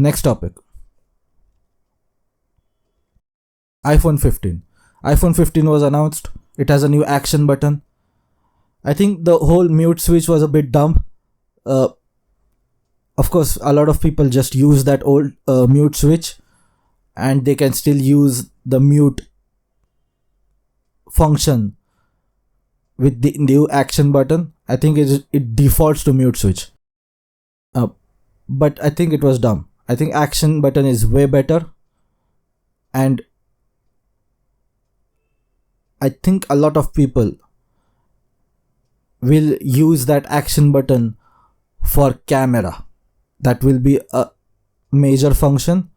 Next topic. iPhone 15. iPhone 15 was announced. It has a new action button. I think the whole mute switch was a bit dumb. Of course, a lot of people just use that old mute switch, and they can still use the mute function with the new action button. I think it defaults to mute switch. But I think it was dumb. I think action button is way better, and I think a lot of people will use that action button for camera. That will be a major function.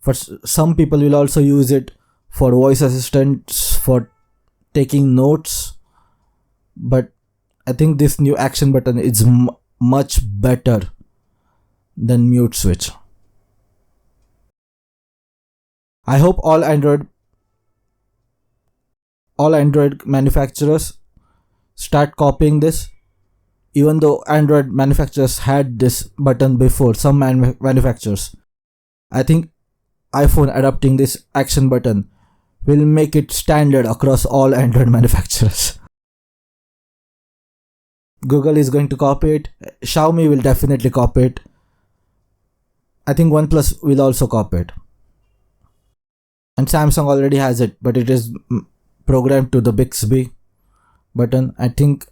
For some people will also use it for voice assistants, for taking notes. But I think this new action button is much better than mute switch. I hope all Android manufacturers start copying this. Even though Android manufacturers had this button before, some manufacturers, I think iPhone adopting this action button will make it standard across all Android manufacturers. Google is going to copy it. Xiaomi will definitely copy it. I think OnePlus will also copy it. And Samsung already has it, but it is programmed to the Bixby button. I think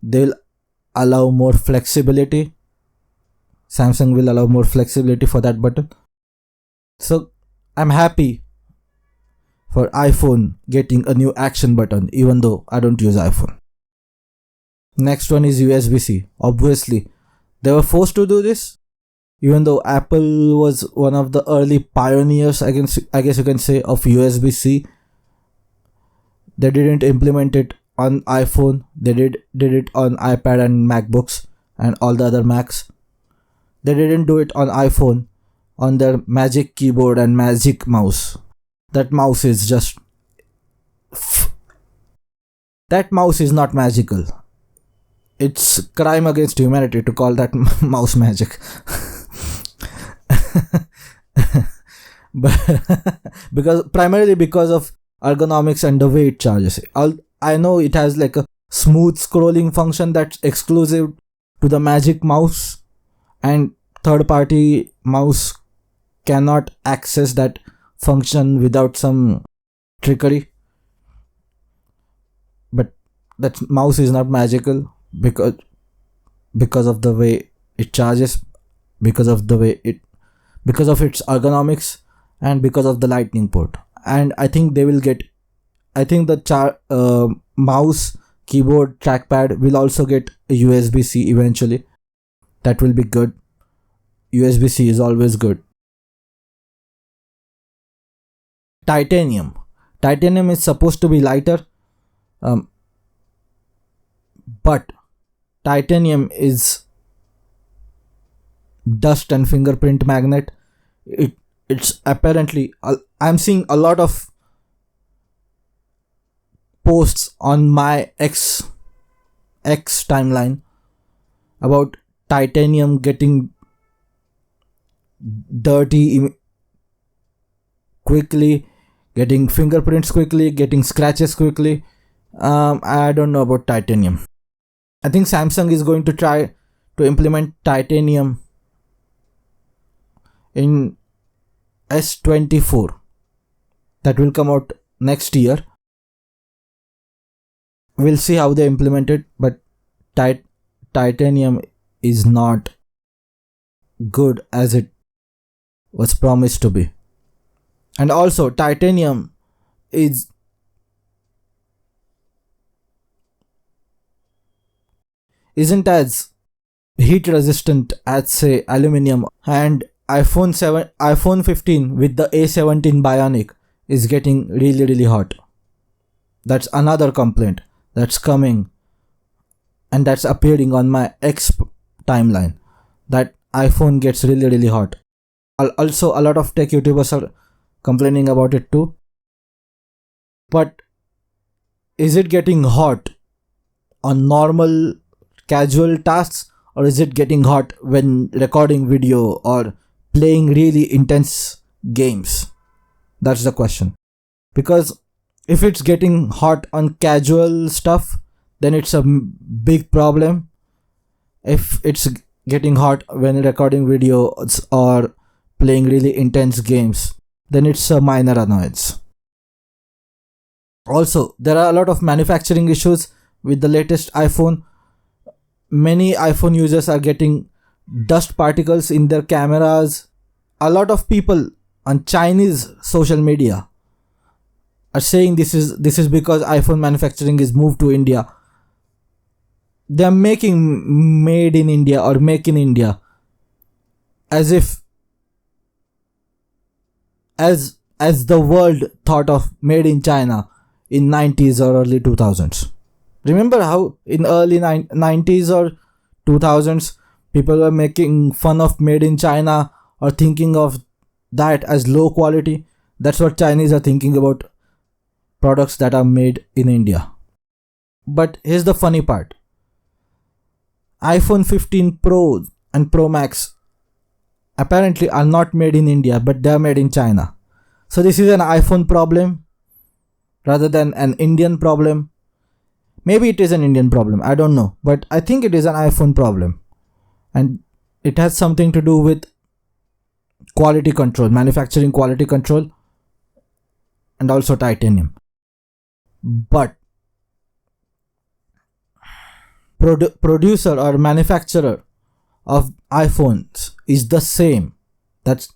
they'll allow more flexibility. Samsung will allow more flexibility for that button. So I'm happy for iPhone getting a new action button, even though I don't use iPhone. Next one is USB-C. Obviously, they were forced to do this, even though Apple was one of the early pioneers, I guess you can say, of USB-C. They didn't implement it on iPhone. They did it on iPad and MacBooks and all the other Macs. They didn't do it on iPhone, on their Magic Keyboard and Magic Mouse. That mouse is just... That mouse is not magical. It's crime against humanity to call that mouse magic. But primarily because of ergonomics and the way it charges. I know it has like a smooth scrolling function that's exclusive to the Magic Mouse, and third-party mouse cannot access that function without some trickery. But that mouse is not magical because of the way it charges, because of its ergonomics, and because of the lightning port. And I think the mouse, keyboard, trackpad will also get a USB-C eventually. That will be good. USB-C is always good. Titanium is supposed to be lighter, but titanium is dust and fingerprint magnet. It's apparently, I'm seeing a lot of posts on my X timeline about titanium getting dirty quickly, getting fingerprints quickly, getting scratches quickly. I don't know about titanium. I think Samsung is going to try to implement titanium in S24 that will come out next year. We'll see how they implement it, but titanium is not good as it was promised to be. And also titanium isn't as heat resistant as, say, aluminum. And iPhone 15 with the A17 Bionic is getting really hot. That's another complaint that's coming, and that's appearing on my X timeline, that iPhone gets really hot. Also, a lot of tech YouTubers are complaining about it too. But is it getting hot on normal casual tasks, or is it getting hot when recording video or playing really intense games? That's the question. Because if it's getting hot on casual stuff, then it's a big problem. If it's getting hot when recording videos or playing really intense games, then it's a minor annoyance. Also, there are a lot of manufacturing issues with the latest iPhone. Many iPhone users are getting dust particles in their cameras. A lot of people on Chinese social media are saying this is because iPhone manufacturing is moved to India. They are making made in India or make in India as if as the world thought of made in China in 90s or early 2000s. Remember how in early 90s or 2000s people were making fun of made in China or thinking of that as low quality? That's what Chinese are thinking about products that are made in India. But here's the funny part. iPhone 15 Pro and Pro Max apparently are not made in India, but they are made in China. So this is an iPhone problem rather than an Indian problem. Maybe it is an Indian problem, I don't know, but I think it is an iPhone problem. And it has something to do with quality control, manufacturing quality control, and also titanium. But producer or manufacturer of iPhones is the same. That's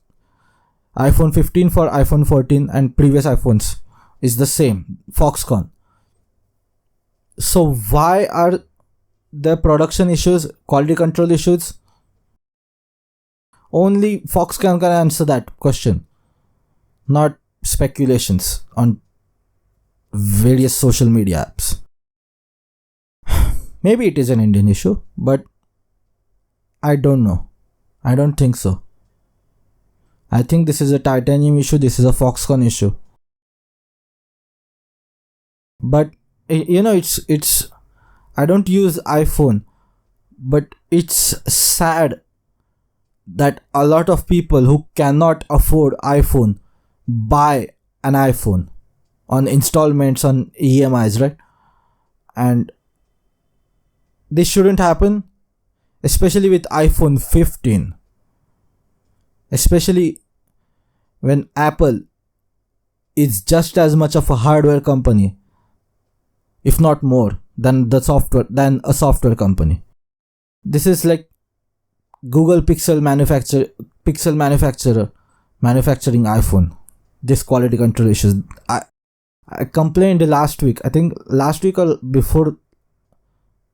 iPhone 15 for iPhone 14 and previous iPhones is the same, Foxconn. So why are there production issues, quality control issues? Only Foxconn can answer that question, not speculations on various social media apps. Maybe it is an Indian issue, but I don't know. I don't think so. I think this is a titanium issue, this is a Foxconn issue. But it's I don't use iPhone, but it's sad that a lot of people who cannot afford iPhone buy an iPhone on installments, on EMIs, right? And this shouldn't happen, especially with iPhone 15, especially when Apple is just as much of a hardware company, if not more, than a software company. This is like Google Pixel manufacturer manufacturing iPhone. This quality control issues. I complained last week. I think last week or before.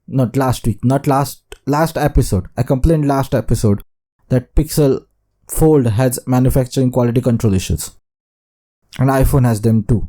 Not last week. Not last episode. I complained last episode that Pixel Fold has manufacturing quality control issues, and iPhone has them too.